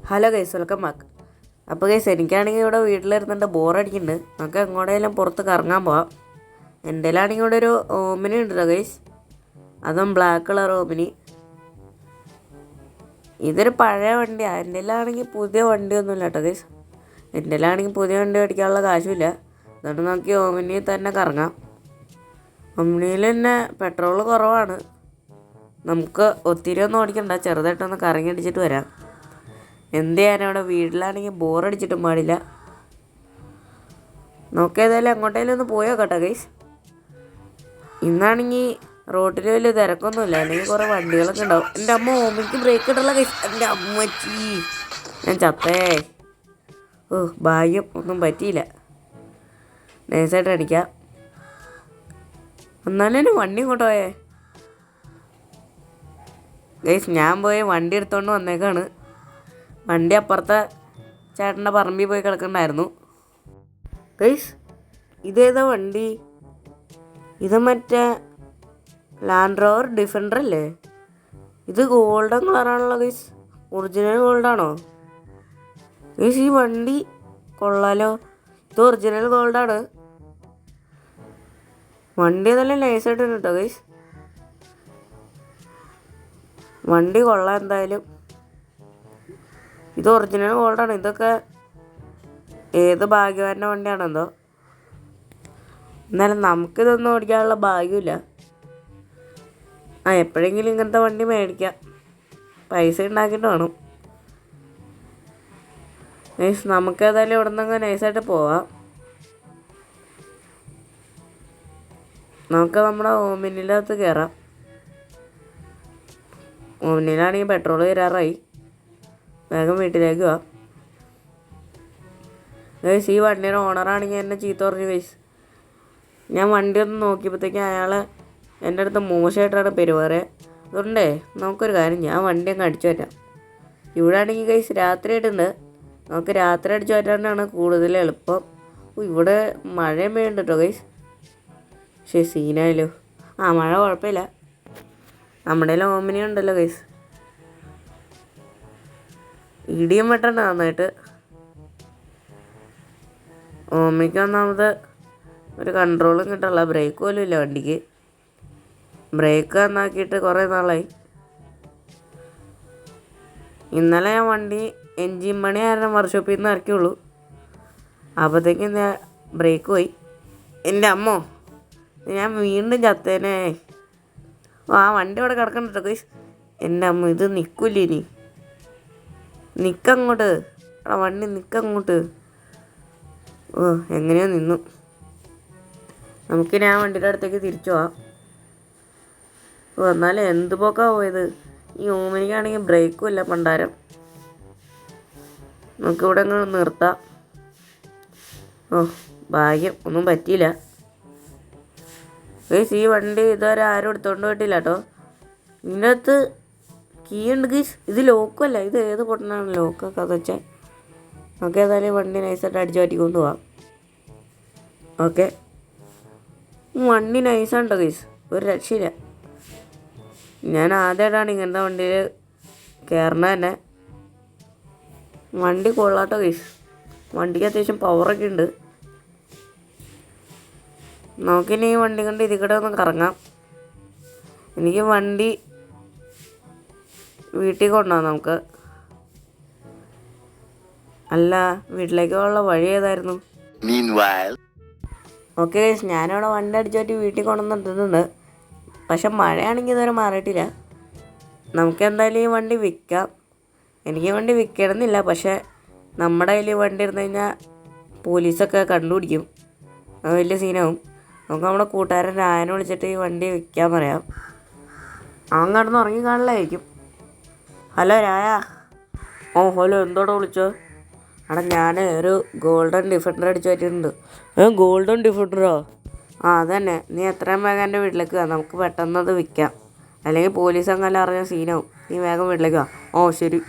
Hello guys, welcome back. അപ്പോൾ guys, എനിക്കാണെങ്കിൽ ഇവിടെ വീട്ടിലിരുന്നിട്ട് ബോറടിക്കുന്നുണ്ട്. നമുക്ക് എങ്ങോട്ടെങ്കിലും പുറത്ത് കറങ്ങാൻ പോവാം. എൻ്റെ കയ്യിലാണെങ്കിൽ ഇവിടെ ഒരു ഓമിനി ഉണ്ടല്ലോ ഗൈസ്, അതും ബ്ലാക്ക് കളർ ഓമിനി. ഇതൊരു പഴയ വണ്ടിയാണ്. എൻ്റെ കയ്യിലാണെങ്കിൽ പുതിയ വണ്ടിയൊന്നുമില്ല കേട്ടോ ഗൈസ്. എൻ്റെ കയ്യിലാണെങ്കിൽ പുതിയ വണ്ടി മേടിക്കാനുള്ള കാശുമില്ല. അതുകൊണ്ട് നമുക്ക് ഓമിനിയിൽ തന്നെ കറങ്ങാം. ഓമിനിയിൽ തന്നെ പെട്രോൾ കുറവാണ്. നമുക്ക് ഒത്തിരി ഒന്നും ഓടിക്കണ്ട, ചെറുതായിട്ടൊന്ന് കറങ്ങി അടിച്ചിട്ട് വരാം. എന്ത് ചെയ്യാനും അവിടെ വീട്ടിലാണെങ്കിൽ ബോറടിച്ചിട്ടും പാടില്ല. നോക്കിയതായാലും എങ്ങോട്ടേലും ഒന്ന് പോയോ കേട്ടോ ഗൈസ്. ഇന്നാണെങ്കിൽ റോട്ടിൽ വലിയ തിരക്കൊന്നുമില്ല, അല്ലെങ്കിൽ കുറേ വണ്ടികളൊക്കെ ഉണ്ടാവും. എൻ്റെ അമ്മ ഓമിക്ക് ബ്രേക്ക് ഇടല്ല ഗൈസ്. എൻ്റെ അമ്മച്ചി, ഞാൻ ചത്തേ. ഭാഗ്യം, ഒന്നും പറ്റിയില്ല. നൈസായിട്ട് അടിക്കാം. എന്നാലും വണ്ടി ഇങ്ങോട്ട് പോയേ ഗൈസ്. ഞാൻ പോയി വണ്ടി എടുത്തോണ്ട് വന്നേക്കാണ്. വണ്ടി അപ്പുറത്തെ ചേട്ടൻ്റെ പറമ്പിൽ പോയി കിടക്കണ്ടായിരുന്നു ഗൈസ്. ഇതേതാ വണ്ടി? ഇത് മറ്റേ ലാൻഡ് റോവർ ഡിഫൻഡർ അല്ലേ? ഇത് ഗോൾഡൻ കളറാണല്ലോ ഗൈസ്. ഒറിജിനൽ ഗോൾഡാണോ ഗൈസ്? ഈ വണ്ടി കൊള്ളാലോ. ഇത് ഒറിജിനൽ ഗോൾഡാണ്. വണ്ടി നല്ല നൈസായിട്ട് കേട്ടോ ഗൈസ്. വണ്ടി കൊള്ളാം എന്തായാലും. ഇത് ഒറിജിനൽ ഗോൾഡാണ്. ഇതൊക്കെ ഏത് ഭാഗ്യവാൻ്റെ വണ്ടിയാണെന്തോ. എന്നാലും നമുക്കിതൊന്നും ഓടിക്കാനുള്ള ഭാഗ്യമില്ല. എപ്പോഴെങ്കിലും ഇങ്ങനത്തെ വണ്ടി മേടിക്കാം. പൈസ ഉണ്ടാക്കിയിട്ട് വേണം നൈസ്. നമുക്കേതായാലും ഇവിടെ നിന്നങ്ങ് നൈസായിട്ട് പോവാം. നമുക്ക് നമ്മുടെ ഓമിനിനകത്ത് കയറാം. ഓമിനിലാണെങ്കിൽ പെട്രോൾ തീരാറായി. വേഗം വീട്ടിലേക്ക് പോവാം ഗൈസ്. ഈ വണ്ടിയുടെ ഓണറാണെങ്കിൽ എന്നെ ചീത്ത പറഞ്ഞു ഗൈസ്. ഞാൻ വണ്ടി ഒന്ന് നോക്കിയപ്പോഴത്തേക്കും അയാൾ എൻ്റെ അടുത്ത് മോശമായിട്ടാണ് പെരുമാറുക. അതുകൊണ്ടേ നമുക്കൊരു കാര്യം, ഞാൻ വണ്ടി അങ്ങ് അടിച്ചു പറ്റാം. ഇവിടെ ആണെങ്കിൽ ഗൈസ് രാത്രി ആയിട്ടുണ്ട്. നമുക്ക് രാത്രി അടിച്ചു പറ്റാനാണ് കൂടുതൽ എളുപ്പം. ഇവിടെ മഴയും വേണ്ട കേട്ടോ ഗൈസ്. പക്ഷേ സീനായാലോ. മഴ കുഴപ്പമില്ല. നമ്മുടെ ഓമിനി ഉണ്ടല്ലോ ഗൈസ്. ഇടിയും വെട്ടണ്ട നന്നായിട്ട്. ഓമിക്ക് ഒന്നാമത് ഒരു കൺട്രോളും കിട്ടുള്ള, ബ്രേക്ക് പോലും ഇല്ല വണ്ടിക്ക്. ബ്രേക്ക് നന്നാക്കിയിട്ട് കുറേ നാളായി. ഇന്നലെ ഞാൻ വണ്ടി എൻജിൻ പണി കാരണം വർക്ക്ഷോപ്പിൽ നിന്ന് ഇറക്കിയുള്ളൂ. അപ്പോഴത്തേക്കും ബ്രേക്ക് പോയി. എൻ്റെ അമ്മോ, ഞാൻ വീണ്ടും ചത്തേനെ. വണ്ടി അവിടെ കിടക്കണ്ട കേട്ടോ ഗൈസ്. എൻ്റെ അമ്മ, ഇത് നിൽക്കില്ല ഇനി. നിൽക്കങ്ങോട്ട് വണ്ടി, നിൽക്കങ്ങോട്ട്. എങ്ങനെയോ നിന്നു. നമുക്കിനി ആ വണ്ടിയുടെ അടുത്തേക്ക് തിരിച്ചു പോവാം. എന്നാലും എന്ത് പോക്കാ പോയത്. ഈ ഓമിനിക്കാണെങ്കിൽ ബ്രേക്കും ഇല്ല പണ്ടാരം. നമുക്കിവിടെ അങ്ങ് നിർത്താം. ഭാഗ്യം, ഒന്നും പറ്റിയില്ല ഗൈസ്. ഈ വണ്ടി ഇതുവരെ ആരും എടുത്തോണ്ട് പോയിട്ടില്ല കേട്ടോ. ഇതിൻ്റെ അകത്ത് കീ ഉണ്ട് ഗൈസ്. ഇത് ലോക്കല്ല, ഇത് ഏത് പൊട്ടനാണ് ലോക്കൊക്കെ അത് വെച്ചാൽ. നമുക്ക് ഏതായാലും വണ്ടി നൈസായിട്ട് അടിച്ചു മാറ്റിക്കൊണ്ട് പോവാം. ഓക്കെ, വണ്ടി നൈസാണ് കേട്ടോ ഗൈസ്, ഒരു രക്ഷയില്ല. ഞാൻ ആദ്യമായിട്ടാണ് ഇങ്ങനത്തെ വണ്ടിയിൽ കയറണത് തന്നെ. വണ്ടി കൊള്ളാട്ടോ ഗൈസ്. വണ്ടിക്ക് അത്യാവശ്യം പവറൊക്കെ ഉണ്ട്. നമുക്കിനി ഈ വണ്ടി കൊണ്ട് ഇതിൽ കൂടെ ഒന്ന് കറങ്ങാം. എനിക്ക് വണ്ടി വീട്ടിൽ കൊണ്ടുപോകാം നമുക്ക്. അല്ല, വീട്ടിലേക്ക് ഉള്ള വഴി ഏതായിരുന്നു? ഓക്കെ ഗൈസ്, ഞാനിവിടെ വണ്ടി അടിച്ചു പറ്റി വീട്ടിൽ കൊണ്ടുവന്നിട്ടുണ്ട്. പക്ഷെ മഴയാണെങ്കിൽ ഇതുവരെ മാറിയിട്ടില്ല. നമുക്ക് എന്തായാലും ഈ വണ്ടി വിൽക്കാം. എനിക്ക് വണ്ടി വിൽക്കണമെന്നില്ല, പക്ഷേ നമ്മുടെ കയ്യിൽ വണ്ടി ഇരുന്ന് കഴിഞ്ഞാൽ പോലീസൊക്കെ കണ്ടുപിടിക്കും. അത് വലിയ സീനാവും. നമുക്ക് നമ്മുടെ കൂട്ടുകാരൻ രായനെ വിളിച്ചിട്ട് ഈ വണ്ടി വിൽക്കാൻ പറയാം. അവൻ കിടന്ന് ഉറങ്ങി കാണില്ലായിരിക്കും. ഹലോ രായ. ഹലോ, എന്തോടെ വിളിച്ചോ? ഞാൻ ഒരു ഗോൾഡൻ ഡിഫൻഡർ അടിച്ചു പറ്റിയിട്ടുണ്ട്. ഗോൾഡൻ ഡിഫൻഡറോ? അതന്നെ. നീ എത്രയും വേഗം എൻ്റെ വീട്ടിലേക്ക് വാ, നമുക്ക് പെട്ടെന്ന് അത് വിൽക്കാം. അല്ലെങ്കിൽ പോലീസ് അങ്ങനെ അറിഞ്ഞ സീനാവും. നീ വേഗം വീട്ടിലേക്ക് വാ. ശരി.